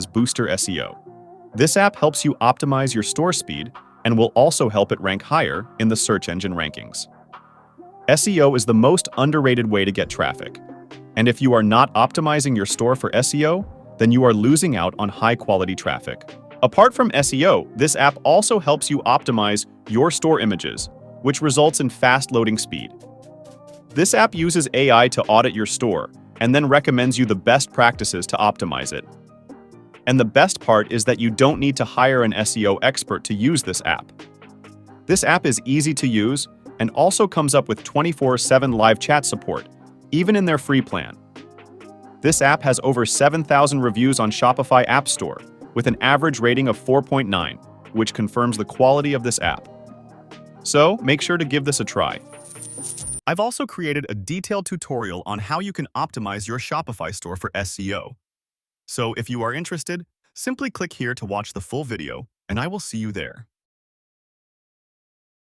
is Booster SEO. This app helps you optimize your store speed and will also help it rank higher in the search engine rankings. SEO is the most underrated way to get traffic, and if you are not optimizing your store for SEO, then you are losing out on high-quality traffic. Apart from SEO, this app also helps you optimize your store images, which results in fast loading speed. This app uses AI to audit your store and then recommends you the best practices to optimize it. And the best part is that you don't need to hire an SEO expert to use this app. This app is easy to use and also comes up with 24/7 live chat support, even in their free plan. This app has over 7,000 reviews on Shopify App Store, with an average rating of 4.9, which confirms the quality of this app. So, make sure to give this a try. I've also created a detailed tutorial on how you can optimize your Shopify store for SEO. So, if you are interested, simply click here to watch the full video, and I will see you there.